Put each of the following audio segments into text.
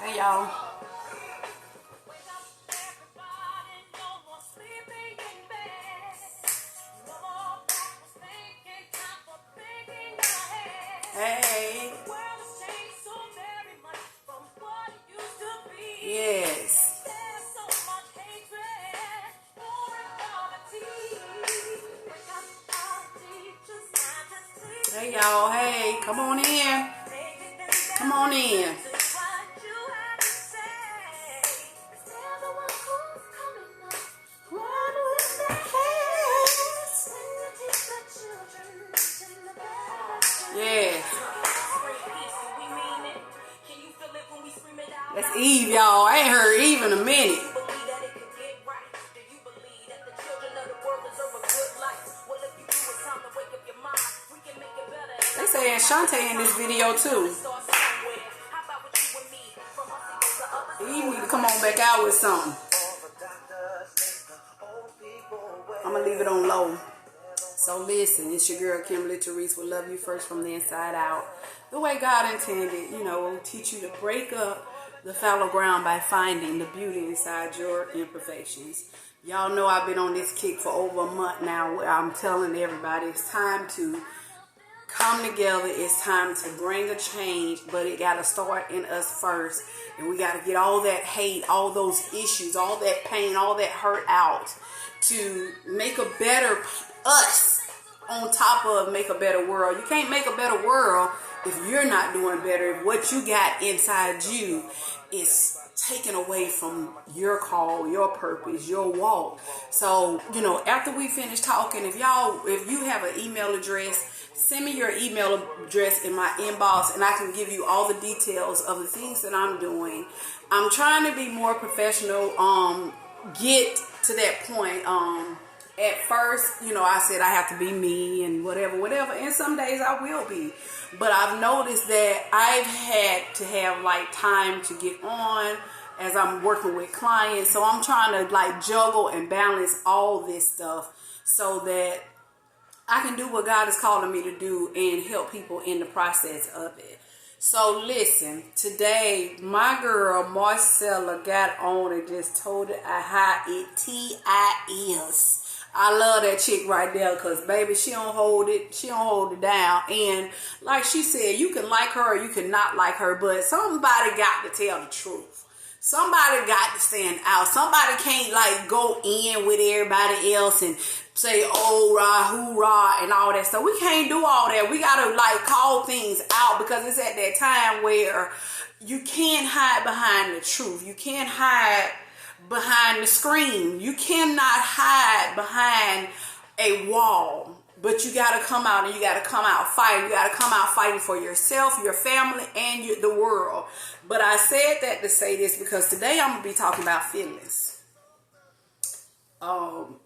Hey y'all. Hey. Yes. Hey y'all. Hey, come on in. Come on in. Yes. That's Eve, y'all. I ain't heard Eve in a minute. They saying Shantae in this video too. Eve need to come on back out with something. I'm gonna leave it on low. So listen, it's your girl Kimberly Therese with Love You First from the Inside Out. The way God intended, teach you to break up the fallow ground by finding the beauty inside your imperfections. Y'all know I've been on this kick for over a month now where I'm telling everybody it's time to come together. It's time to bring a change, but it got to start in us first. And we got to get all that hate, all those issues, all that pain, all that hurt out to make a better us on top of make a better world. You can't make a better world if you're not doing better. If what you got inside you is taken away from your call, your purpose, your walk. So, after we finish talking, if you have an email address, send me your email address in my inbox and I can give you all the details of the things that I'm doing. I'm trying to be more professional, get to that point. At first, I said I have to be me and whatever, and some days I will be. But I've noticed that I've had to have time to get on as I'm working with clients. So I'm trying to juggle and balance all this stuff so that I can do what God is calling me to do and help people in the process of it. So listen, today my girl Marcella got on and just told it how it is. I love that chick right there because, baby, she don't hold it down. And like she said, you can like her or you can not like her, but somebody got to tell the truth. Somebody got to stand out. Somebody can't go in with everybody else and say, oh, rah, hoorah, and all that stuff. We can't do all that. We got to call things out because it's at that time where you can't hide behind the truth. You can't hide behind the screen. You cannot hide behind a wall, but you got to come out and you got to come out fighting. You got to come out fighting for yourself, your family, and the world. But I said that to say this because today I'm going to be talking about feelings.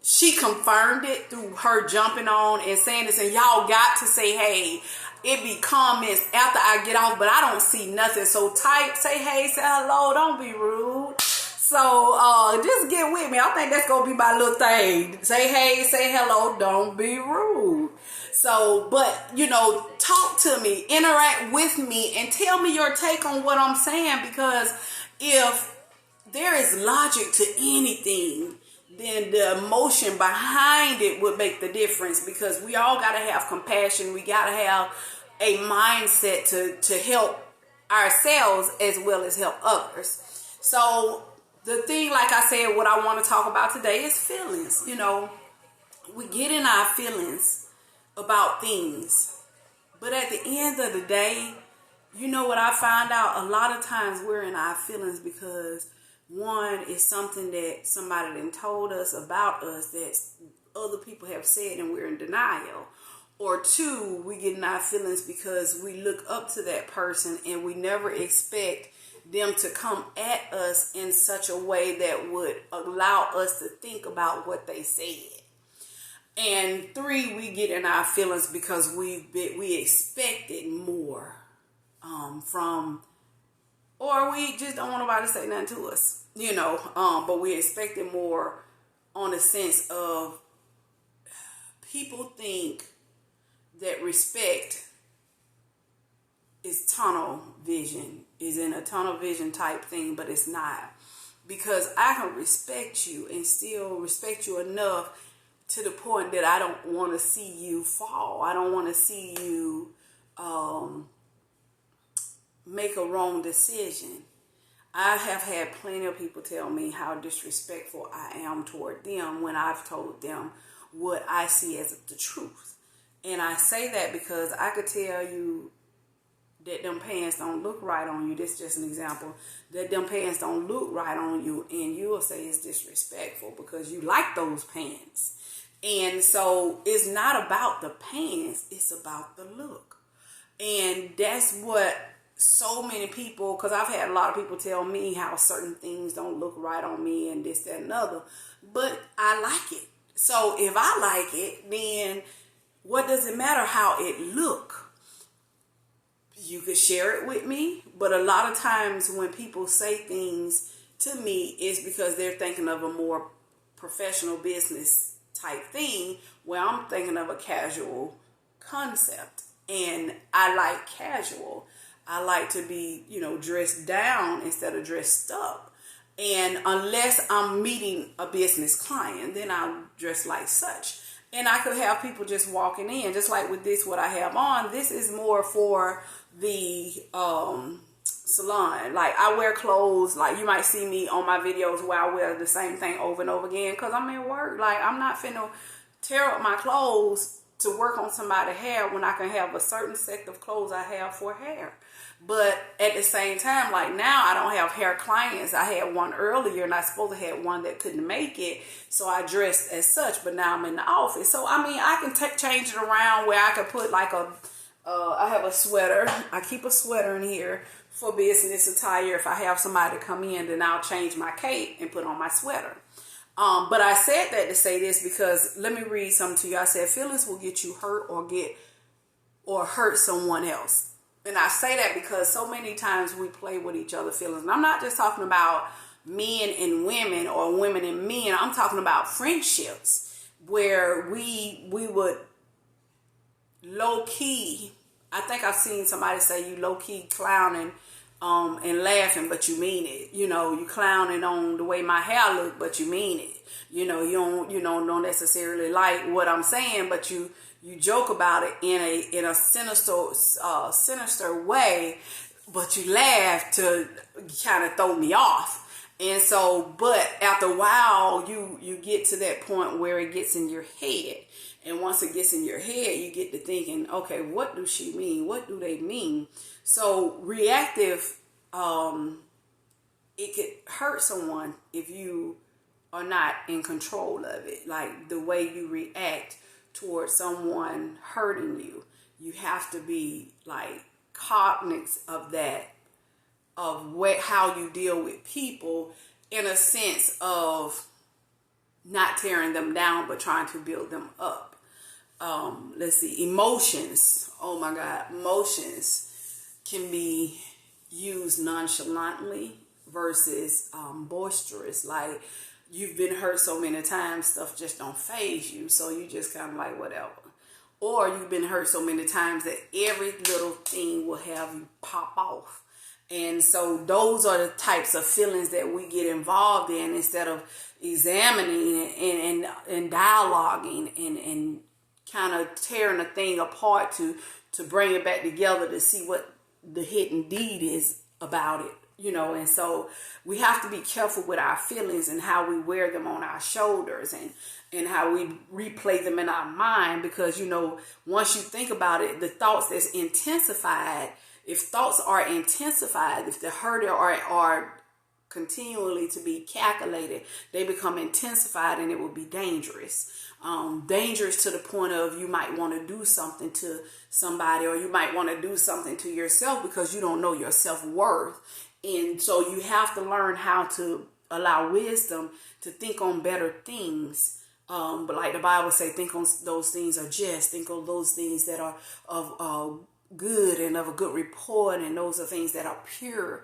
She confirmed it through her jumping on and saying this, and y'all got to say, hey, it be comments after I get off, but I don't see nothing. So type, say hey, say hello, don't be rude. So just get with me. I think that's going to be my little thing. Say hey, say hello, don't be rude. So, but, talk to me, interact with me, and tell me your take on what I'm saying. Because if there is logic to anything, then the emotion behind it would make the difference. Because we all got to have compassion. We got to have a mindset to help ourselves as well as help others. So, the thing, like I said, what I want to talk about today is feelings. We get in our feelings about things. But at the end of the day, what I find out? A lot of times we're in our feelings because one is something that somebody done told us about us that other people have said and we're in denial. Or two, we get in our feelings because we look up to that person and we never expect them to come at us in such a way that would allow us to think about what they said. And three, we get in our feelings because we expected more from, or we just don't want nobody to say nothing to us, but we expected more on the sense of people think that respect is tunnel vision, is in a tunnel vision type thing, but it's not. Because I can respect you and still respect you enough to the point that I don't want to see you fall. I don't want to see you make a wrong decision. I have had plenty of people tell me how disrespectful I am toward them when I've told them what I see as the truth. And I say that because I could tell you that them pants don't look right on you. This is just an example. That them pants don't look right on you, and you'll say it's disrespectful because you like those pants. And so it's not about the pants, it's about the look. And that's what so many people, because I've had a lot of people tell me how certain things don't look right on me and this, that, and another. But I like it. So if I like it, then what does it matter how it look? You could share it with me, but a lot of times when people say things to me, it's because they're thinking of a more professional business type thing, where I'm thinking of a casual concept. And I like casual. I like to be, dressed down instead of dressed up. And unless I'm meeting a business client, then I'll dress like such. And I could have people just walking in, just like with this, what I have on. This is more for the salon. Like, I wear clothes, like you might see me on my videos where I wear the same thing over and over again because I'm at work. Like, I'm not finna tear up my clothes to work on somebody's hair when I can have a certain set of clothes I have for hair. But at the same time, like now I don't have hair clients. I had one earlier and I supposed to have one that couldn't make it. So I dressed as such, but now I'm in the office. So, I mean, I can change it around where I can put like I have a sweater. I keep a sweater in here for business attire. If I have somebody come in, then I'll change my cape and put on my sweater. But I said that to say this because let me read something to you. I said, feelings will get you hurt or hurt someone else. And I say that because so many times we play with each other's feelings. And I'm not just talking about men and women or women and men. I'm talking about friendships where we would low key. I think I've seen somebody say you low key clowning and laughing, but you mean it. You clowning on the way my hair look, but you mean it. You don't necessarily like what I'm saying, but you joke about it in a sinister way, but you laugh to kind of throw me off. And so, but after a while, you get to that point where it gets in your head. And once it gets in your head, you get to thinking, okay, what do she mean? What do they mean? So reactive, it could hurt someone if you are not in control of it. Like the way you react towards someone hurting you, you have to be like cognizant of that, of how you deal with people in a sense of not tearing them down, but trying to build them up. Let's see, emotions. Oh my God, emotions can be used nonchalantly versus boisterous. Like, you've been hurt so many times, stuff just don't faze you. So you just kind of like, whatever. Or you've been hurt so many times that every little thing will have you pop off. And so those are the types of feelings that we get involved in instead of examining and dialoguing and kind of tearing a thing apart to bring it back together to see what the hidden deed is about it. And so we have to be careful with our feelings and how we wear them on our shoulders and how we replay them in our mind, because, once you think about it, the thoughts that's intensified, if thoughts are intensified, if the hurt are continually to be calculated, they become intensified and it will be dangerous. Dangerous to the point of you might want to do something to somebody, or you might want to do something to yourself because you don't know your self-worth. And so you have to learn how to allow wisdom to think on better things. But like the Bible say, think on those things are just, think on those things that are of good and of a good report, and those are things that are pure.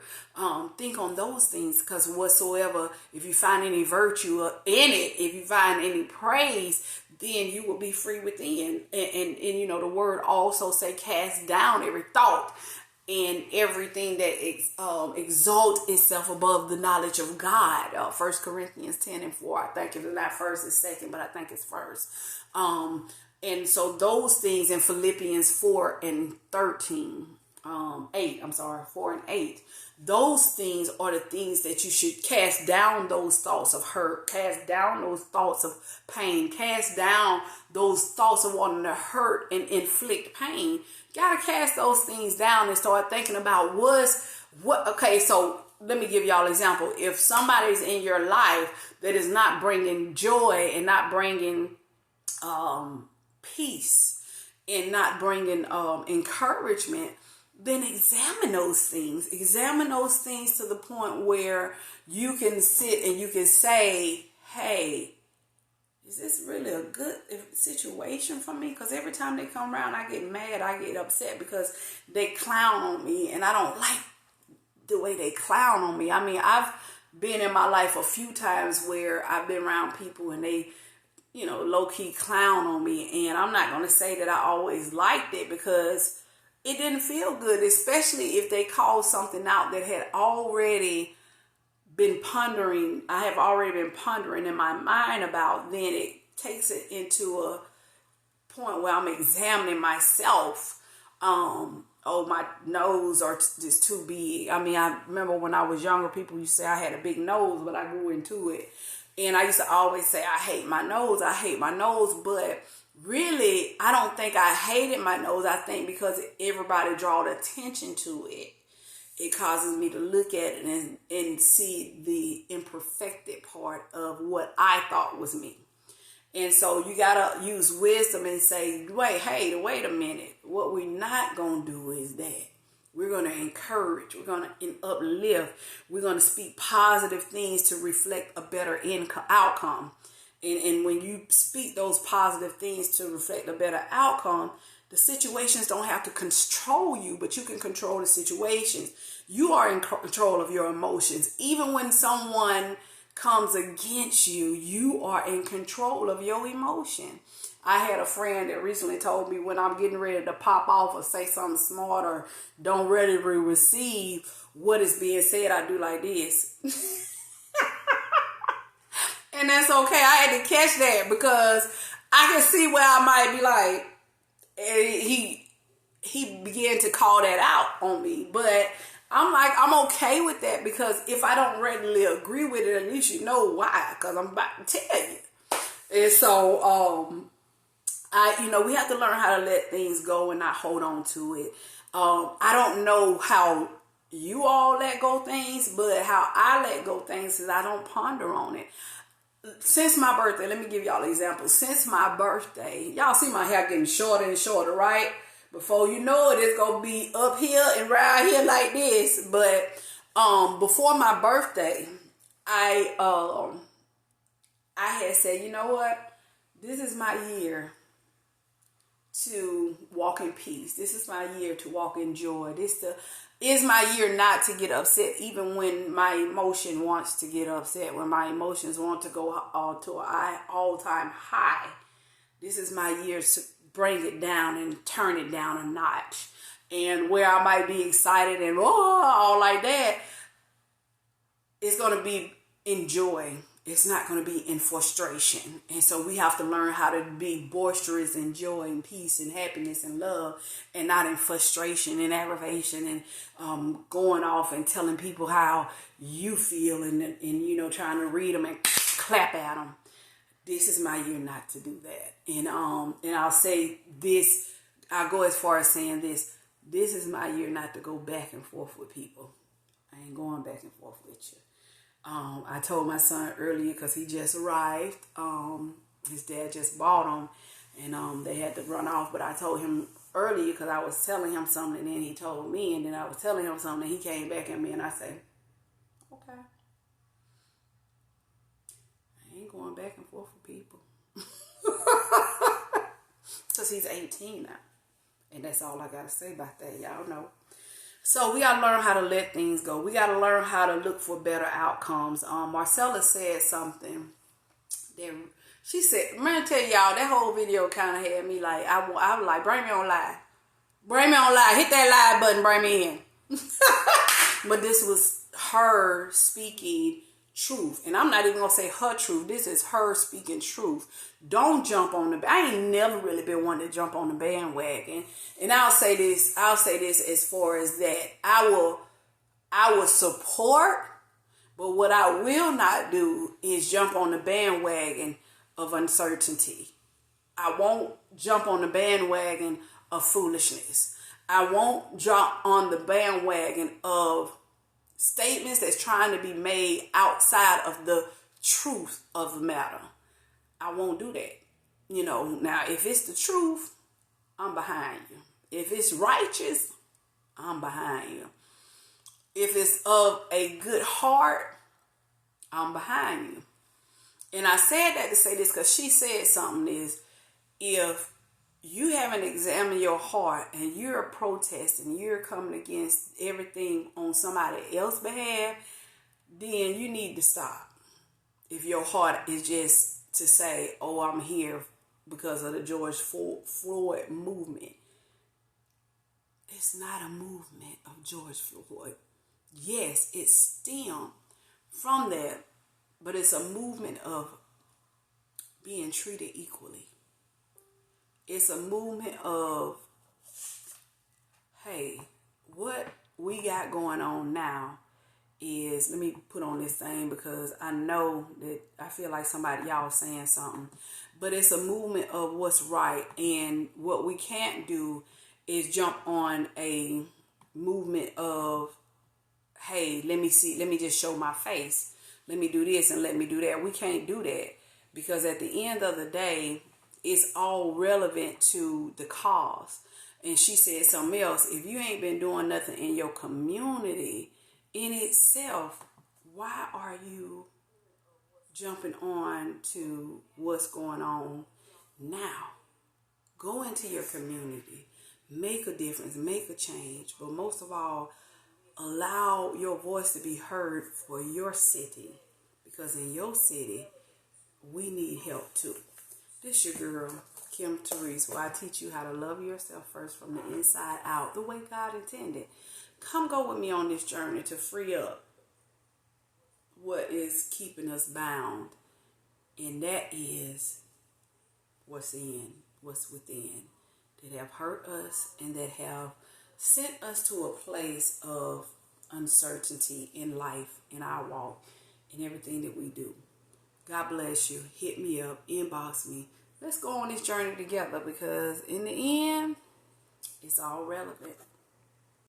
Think on those things, because whatsoever, if you find any virtue in it, if you find any praise, then you will be free within. And the word also say, cast down every thought and everything that exalts itself above the knowledge of God. 1 Corinthians 10:4. I think it's not first, it's second, but I think it's first. And so those things in Philippians 4:13, 8, 4:8. Those things are the things that you should cast down, those thoughts of hurt, cast down those thoughts of pain, cast down those thoughts of wanting to hurt and inflict pain. You gotta cast those things down and start thinking about okay, so let me give y'all an example. If somebody's in your life that is not bringing joy and not bringing peace and not bringing encouragement, then examine those things. Examine those things to the point where you can sit and you can say, hey, is this really a good situation for me? Because every time they come around, I get mad, I get upset because they clown on me, and I don't like the way they clown on me. I mean, I've been in my life a few times where I've been around people and they, low-key clown on me, and I'm not going to say that I always liked it because it didn't feel good, especially if they called something out that had already been pondering. I have already been pondering in my mind about. Then it takes it into a point where I'm examining myself. My nose are just too big. I mean, I remember when I was younger, people used to say I had a big nose, but I grew into it. And I used to always say, I hate my nose, but really, I don't think I hated my nose. I think because everybody drawed attention to it, it causes me to look at it and see the imperfected part of what I thought was me. And so you got to use wisdom and say, wait a minute. What we're not going to do is that. We're going to encourage. We're going to uplift. We're going to speak positive things to reflect a better outcome. And when you speak those positive things to reflect a better outcome, the situations don't have to control you, but you can control the situations. You are in control of your emotions. Even when someone comes against you, you are in control of your emotion. I had a friend that recently told me when I'm getting ready to pop off or say something smart or don't ready to receive what is being said, I do like this. And that's okay. I had to catch that because I can see where I might be like, he began to call that out on me. But I'm like, I'm okay with that because if I don't readily agree with it, at least you know why, because I'm about to tell you. And so, we have to learn how to let things go and not hold on to it. I don't know how you all let go things, but how I let go things is I don't ponder on it. Since my birthday, let me give y'all an example. Since my birthday, y'all see my hair getting shorter and shorter, right? Before you know it, it's going to be up here and right here like this. But before my birthday, I had said, you know what? This is my year to walk in peace. This is my year to walk in joy. This is my year not to get upset, even when my emotion wants to get upset, when my emotions want to go to an all-time high. This is my year to bring it down and turn it down a notch. And where I might be excited and all like that, it's going to be in joy. It's not going to be in frustration. And so we have to learn how to be boisterous in joy and peace and happiness and love, and not in frustration and aggravation and going off and telling people how you feel and trying to read them and clap at them. This is my year not to do that. And I'll say this, I'll go as far as saying this. This is my year not to go back and forth with people. I ain't going back and forth with you. I told my son earlier because he just arrived. His dad just bought him and they had to run off. But I told him earlier because I was telling him something and then he told me. And then I was telling him something and he came back at me and I said, okay. I ain't going back and forth with people. Because he's 18 now. And that's all I got to say about that. Y'all know. So we got to learn how to let things go. We got to learn how to look for better outcomes. Marcella said something. She said, I'm going to tell y'all, that whole video kind of had me like, I was like, bring me on live. Bring me on live. Hit that live button. Bring me in. But this was her speaking truth. And I'm not even going to say her truth. This is her speaking truth. Don't jump on the... I ain't never really been one to jump on the bandwagon. And I'll say this as far as that. I will support, but what I will not do is jump on the bandwagon of uncertainty. I won't jump on the bandwagon of foolishness. I won't jump on the bandwagon of statements that's trying to be made outside of the truth of the matter. I won't do that. Now if it's the truth, I'm behind you. If it's righteous, I'm behind you. If it's of a good heart, I'm behind you. And I said that to say this because she said something is, if you haven't examined your heart and you're protesting, you're coming against everything on somebody else's behalf, then you need to stop. If your heart is just to say, oh, I'm here because of the George Floyd movement. It's not a movement of George Floyd. Yes, it stemmed from that, but it's a movement of being treated equally. It's a movement of, hey, what we got going on now is, let me put on this thing because I know that I feel like y'all saying something, but it's a movement of what's right. And what we can't do is jump on a movement of, hey, let me just show my face. Let me do this and let me do that. We can't do that because at the end of the day, it's all relevant to the cause. And she said something else. If you ain't been doing nothing in your community in itself, why are you jumping on to what's going on now? Go into your community. Make a difference. Make a change. But most of all, allow your voice to be heard for your city. Because in your city, we need help too. This your girl, Kim Therese, where I teach you how to love yourself first from the inside out, the way God intended. Come go with me on this journey to free up what is keeping us bound. And that is what's within, that have hurt us and that have sent us to a place of uncertainty in life, in our walk, in everything that we do. God bless you. Hit me up. Inbox me. Let's go on this journey together because in the end, it's all relevant.